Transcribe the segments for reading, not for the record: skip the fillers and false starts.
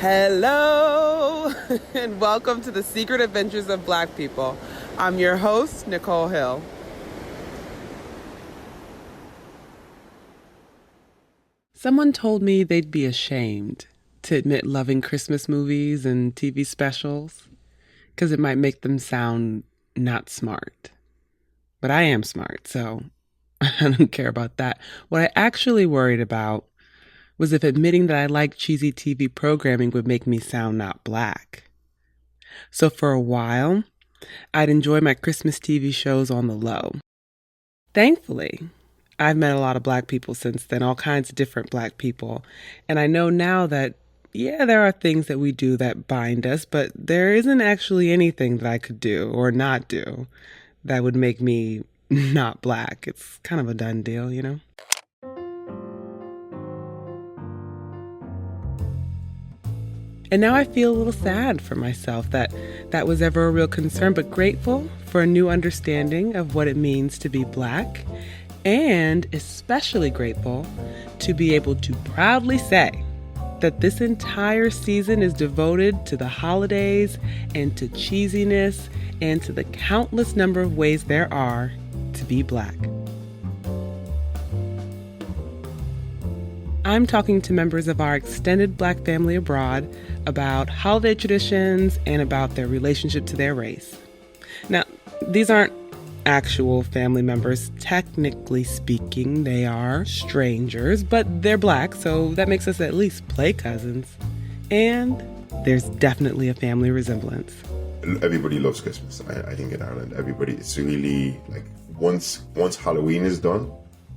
Hello, and welcome to the Secret Adventures of Black People. I'm your host, Nicole Hill. Someone told me they'd be ashamed to admit loving Christmas movies and TV specials because it might make them sound not smart. But I am smart, so I don't care about that. What I actually worried about was if admitting that I like cheesy TV programming would make me sound not black. So for a while, I'd enjoy my Christmas TV shows on the low. Thankfully, I've met a lot of black people since then, all kinds of different black people. And I know now that, yeah, there are things that we do that bind us, but there isn't actually anything that I could do or not do that would make me not black. It's kind of a done deal, you know? And now I feel a little sad for myself that that was ever a real concern, but grateful for a new understanding of what it means to be black, and especially grateful to be able to proudly say that this entire season is devoted to the holidays and to cheesiness and to the countless number of ways there are to be black. I'm talking to members of our extended black family abroad about holiday traditions and about their relationship to their race. Now, these aren't actual family members. Technically speaking, they are strangers, but they're black, so that makes us at least play cousins. And there's definitely a family resemblance. Everybody loves Christmas. I think in Ireland, everybody, it's really like once Halloween is done,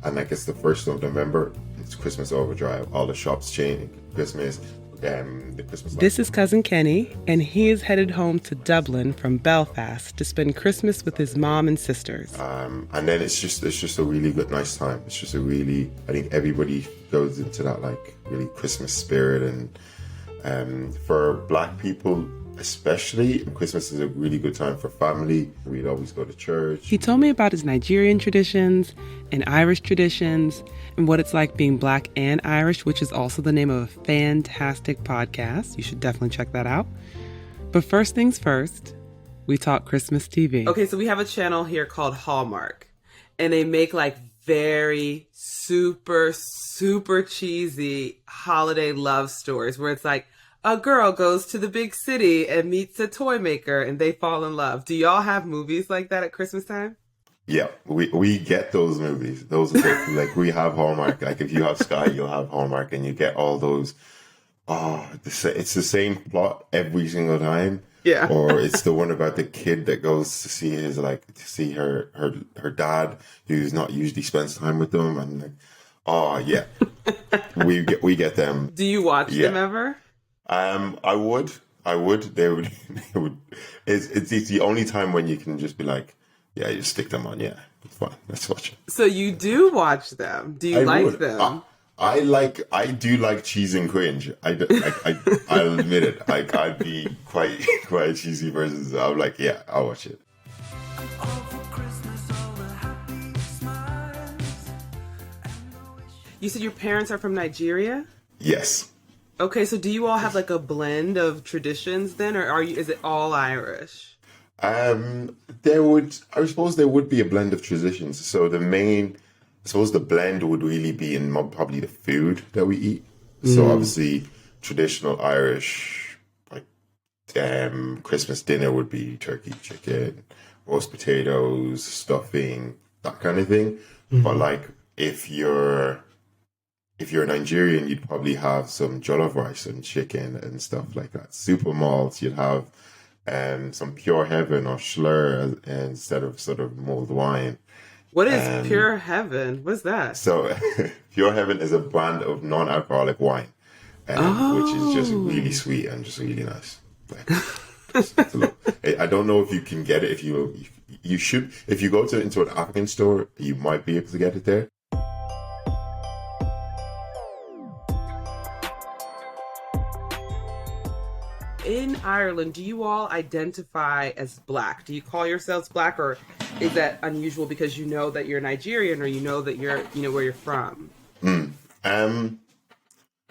and like it's the 1st of November, it's Christmas overdrive. All the shops change. Christmas, the Christmas lights. This is Cousin Kenny, and he is headed home to Dublin from Belfast to spend Christmas with his mom and sisters. And then it's just a really good, nice time. It's just I think everybody goes into that like really Christmas spirit, and for black people especially, Christmas is a really good time for family. We'd always go to church. He told me about his Nigerian traditions and Irish traditions and what it's like being black and Irish, which is also the name of a fantastic podcast. You should definitely check that out. But first things first, we talk Christmas TV. Okay, so we have a channel here called Hallmark, and they make like very super cheesy holiday love stories where it's like, a girl goes to the big city and meets a toy maker and they fall in love. Do y'all have movies like that at Christmas time? Yeah, we get those movies. Those are like we have Hallmark. Like if you have Sky, you'll have Hallmark, and you get all those. Oh, it's the same plot every single time. Yeah. Or it's the one about the kid that goes to see her dad, who's not usually spends time with them, and like, oh yeah, we get them. Do you watch them ever? I would. They would. It's the only time when you can just be like, yeah, you stick them on. Yeah, it's fine. Let's watch it. So you do watch them? Do you like them? I do like cheese and cringe. I'll admit it. Like I'd be quite cheesy versus. I'm like, yeah, I'll watch it. You said your parents are from Nigeria? Yes. Okay, so do you all have like a blend of traditions then, or is it all Irish? I suppose there would be a blend of traditions. So I suppose the blend would really be in probably the food that we eat. So obviously traditional Irish, like Christmas dinner would be turkey, chicken, roast potatoes, stuffing, that kind of thing. Mm-hmm. But like if you're Nigerian, you'd probably have some jollof rice and chicken and stuff like that. Super malt, you'd have some Pure Heaven or Slur instead of sort of mulled wine. What is Pure Heaven? What's that? So Pure Heaven is a brand of non-alcoholic wine, which is just really sweet and just really nice. I don't know if you can get it. You should. If you go into an African store, you might be able to get it there. In Ireland, do you all identify as black? Do you call yourselves black, or is that unusual because you know that you're Nigerian or you know that you're, where you're from?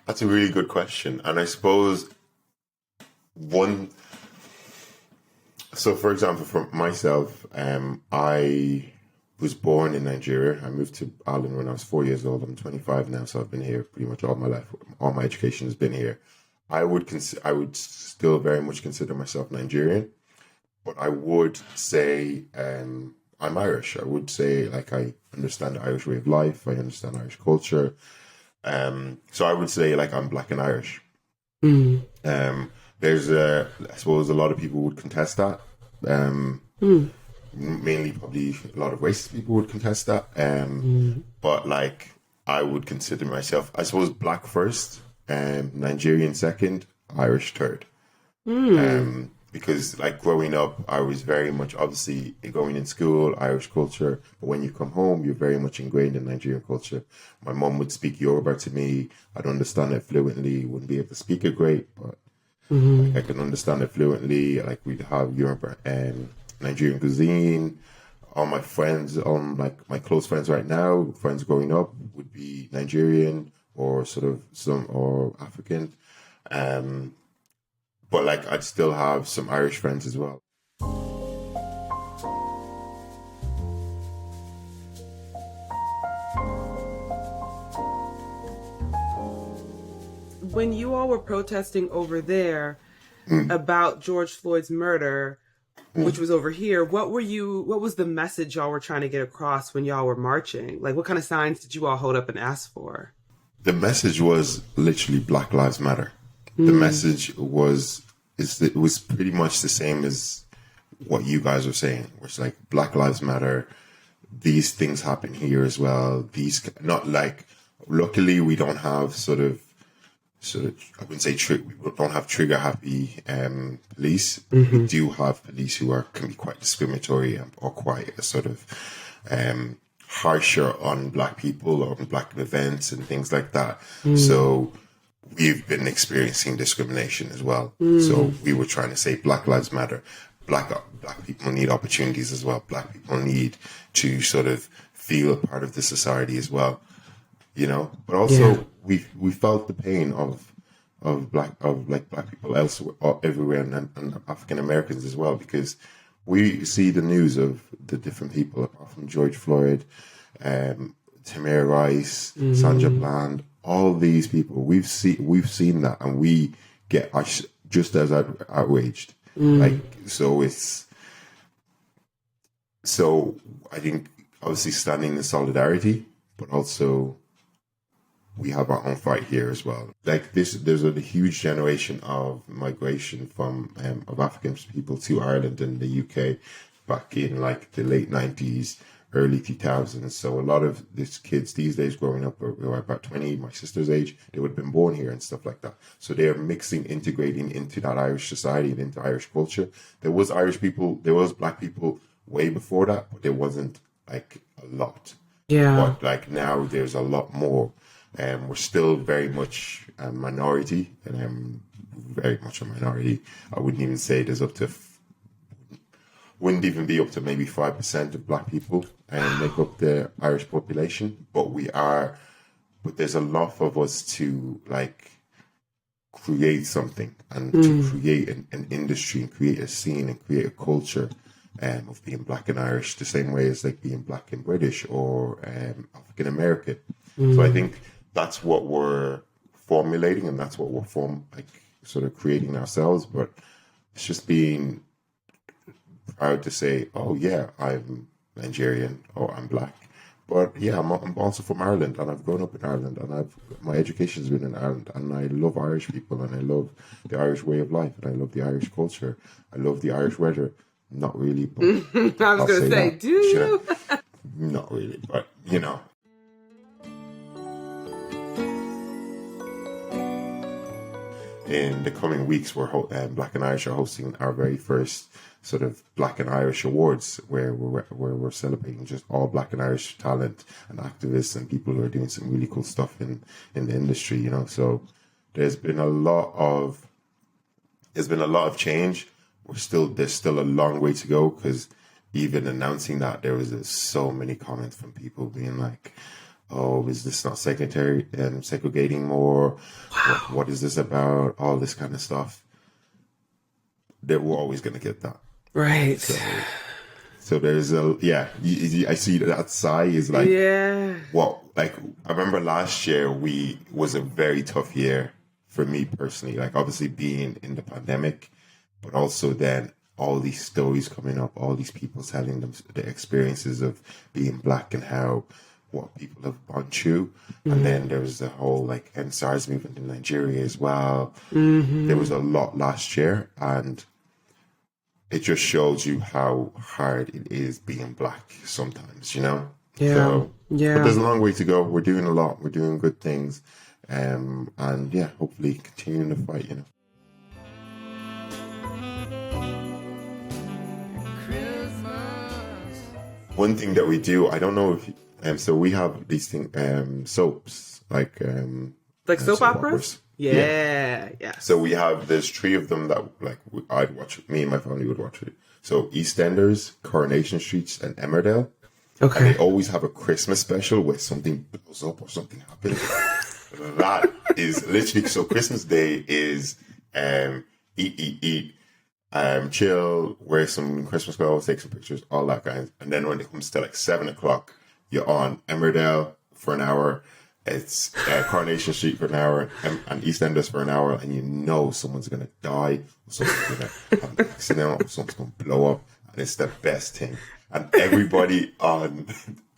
That's a really good question. And I suppose one. So, for example, for myself, I was born in Nigeria. I moved to Ireland when I was 4 years old. I'm 25 now, so I've been here pretty much all my life. All my education has been here. I would still very much consider myself Nigerian, but I would say I'm Irish. I would say like I understand the Irish way of life. I understand Irish culture. So I would say like I'm Black and Irish. Mm. There's I suppose a lot of people would contest that. Mainly probably a lot of racist people would contest that. But like I would consider myself, I suppose, Black first, Nigerian second, Irish third. Because like growing up, I was very much obviously going in school, Irish culture. But when you come home, you're very much ingrained in Nigerian culture. My mom would speak Yoruba to me. I'd understand it fluently. Wouldn't be able to speak it great, but like, I can understand it fluently. Like we'd have Yoruba and Nigerian cuisine. All my friends, like my close friends right now, friends growing up, would be Nigerian or sort of some or African. But like I'd still have some Irish friends as well. When you all were protesting over there about George Floyd's murder, which was over here, what was the message y'all were trying to get across when y'all were marching? Like, what kind of signs did you all hold up and ask for? The message was literally Black Lives Matter. The message was it was pretty much the same as what you guys were saying, which like Black Lives Matter. These things happen here as well. These not like. Luckily, we don't have sort of I wouldn't say we don't have trigger happy police. We do have police who can be quite discriminatory or quite sort of harsher on Black people or on Black events and things like that. So we've been experiencing discrimination as well. So we were trying to say Black Lives Matter. Black people need opportunities as well. Black people need to sort of feel a part of the society as well. You know, but also we felt the pain of black people elsewhere, everywhere, and African Americans as well, because we see the news of the different people apart from George Floyd, Tamir Rice, Sandra Bland, all these people. We've seen that, and we get just as outraged. Like so I think obviously standing in solidarity, but also we have our own fight here as well. Like there's a huge generation of migration from of African people to Ireland and the UK back in like the late 90s, early 2000s. So a lot of these kids these days growing up are about 20, my sister's age, they would have been born here and stuff like that. So they're integrating into that Irish society and into Irish culture. There was Black people way before that, but there wasn't like a lot. Yeah. But like now there's a lot more. We're still very much a minority, and I'm very much a minority. I wouldn't even say there's wouldn't even be up to maybe 5% of Black people make up the Irish population. But there's a lot of us to like create something and to create an industry and create a scene and create a culture of being Black and Irish, the same way as like being Black and British or African American. So I think that's what we're formulating, and that's what we're sort of creating ourselves. But it's just being proud to say, oh yeah, I'm Nigerian or I'm Black. But yeah, I'm also from Ireland, and I've grown up in Ireland, and my education's been in Ireland, and I love Irish people, and I love the Irish way of life, and I love the Irish culture. I love the Irish weather. Not really, but I was going to say, do you? Not really, but you know. In the coming weeks, Black and Irish are hosting our very first sort of Black and Irish Awards, where we're celebrating just all Black and Irish talent and activists and people who are doing some really cool stuff in the industry. You know, so there's been a lot of change. There's still a long way to go, because even announcing that, there was so many comments from people being like, oh, is this not segregating more? Wow. What is this about? All this kind of stuff. they were always going to get that. Right. So there's I see that sigh is like, well, like I remember last year was a very tough year for me personally, like obviously being in the pandemic, but also then all these stories coming up, all these people telling them the experiences of being Black and what people have gone through. And then there was the whole like NSARS movement in Nigeria as well. There was a lot last year, and it just shows you how hard it is being Black sometimes, you know? Yeah. So, yeah. But there's a long way to go. We're doing a lot. We're doing good things. And yeah, hopefully continuing the fight, you know? One thing that we do, I don't know if, so we have these soaps, like soap operas? Yeah. So we have, there's 3 of them that like I'd watch, me and my family would watch it. So EastEnders, Coronation Street, and Emmerdale. Okay. And they always have a Christmas special where something blows up or something happens. That is literally, so Christmas Day is eat, chill, wear some Christmas clothes, take some pictures, all that kind. And then when it comes to like 7 o'clock, you're on Emmerdale for an hour. It's Coronation Street for an hour and EastEnders for an hour, and you know someone's gonna die, or someone's gonna have an accident, or someone's gonna blow up, and it's the best thing. And everybody on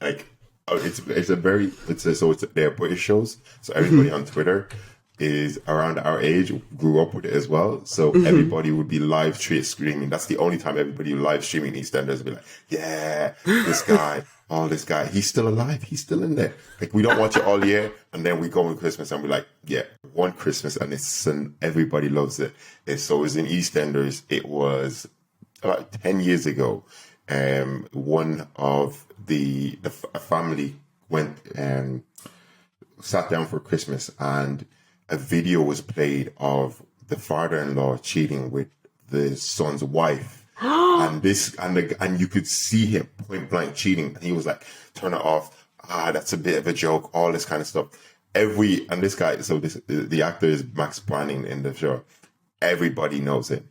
like, they're British shows, so everybody on Twitter is around our age, grew up with it as well. So everybody would be live screaming. That's the only time everybody live streaming EastEnders would be like, yeah, this guy, he's still alive. He's still in there. Like, we don't watch it all year. And then we go on Christmas and we're like, yeah, one Christmas, and everybody loves it. And so it was in EastEnders. It was about 10 years ago. One of a family went and sat down for Christmas, and a video was played of the father-in-law cheating with the son's wife. And you could see him point blank cheating. And he was like, turn it off. That's a bit of a joke. All this kind of stuff. The actor is Max Branning in the show. Everybody knows him.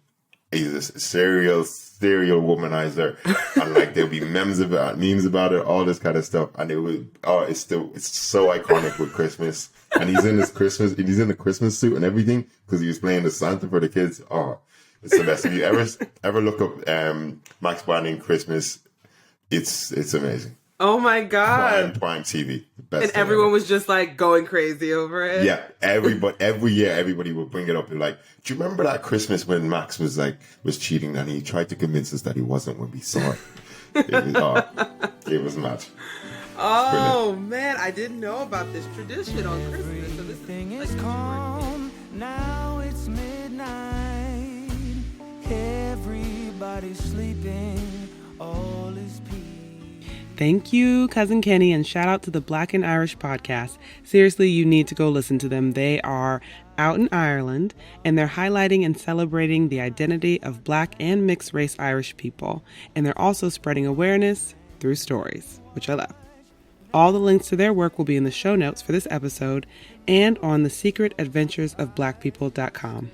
He's a serial womanizer. And like, there'll be memes about it, all this kind of stuff. And it's so iconic with Christmas. And he's in the Christmas suit and everything, because he was playing the Santa for the kids. Oh, it's the best. If you ever look up Max Branning Christmas, it's amazing. Oh my God. Prime TV. Best and everyone was just like going crazy over it. Yeah. Every year, everybody would bring it up and like, do you remember that Christmas when Max was cheating and he tried to convince us that he wasn't when we saw it? It was mad. Oh man, I didn't know about this tradition on Christmas. So this Everything is calm, now it's midnight. Everybody's sleeping, all is peace. Thank you, Cousin Kenny, and shout out to the Black and Irish podcast. Seriously, you need to go listen to them. They are out in Ireland, and they're highlighting and celebrating the identity of Black and mixed race Irish people. And they're also spreading awareness through stories, which I love. All the links to their work will be in the show notes for this episode and on thesecretadventuresofblackpeople.com.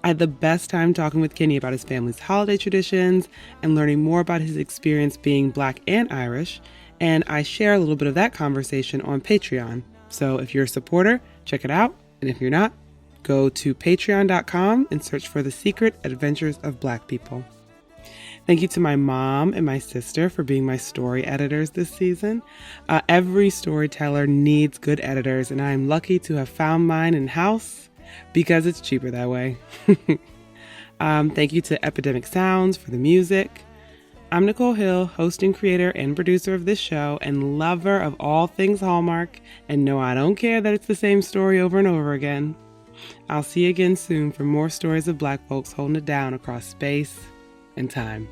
I had the best time talking with Kenny about his family's holiday traditions and learning more about his experience being Black and Irish, and I share a little bit of that conversation on Patreon. So if you're a supporter, check it out, and if you're not, go to patreon.com and search for The Secret Adventures of Black People. Thank you to my mom and my sister for being my story editors this season. Every storyteller needs good editors, and I am lucky to have found mine in-house because it's cheaper that way. Thank you to Epidemic Sounds for the music. I'm Nicole Hill, host and creator and producer of this show and lover of all things Hallmark. And no, I don't care that it's the same story over and over again. I'll see you again soon for more stories of Black folks holding it down across space and time.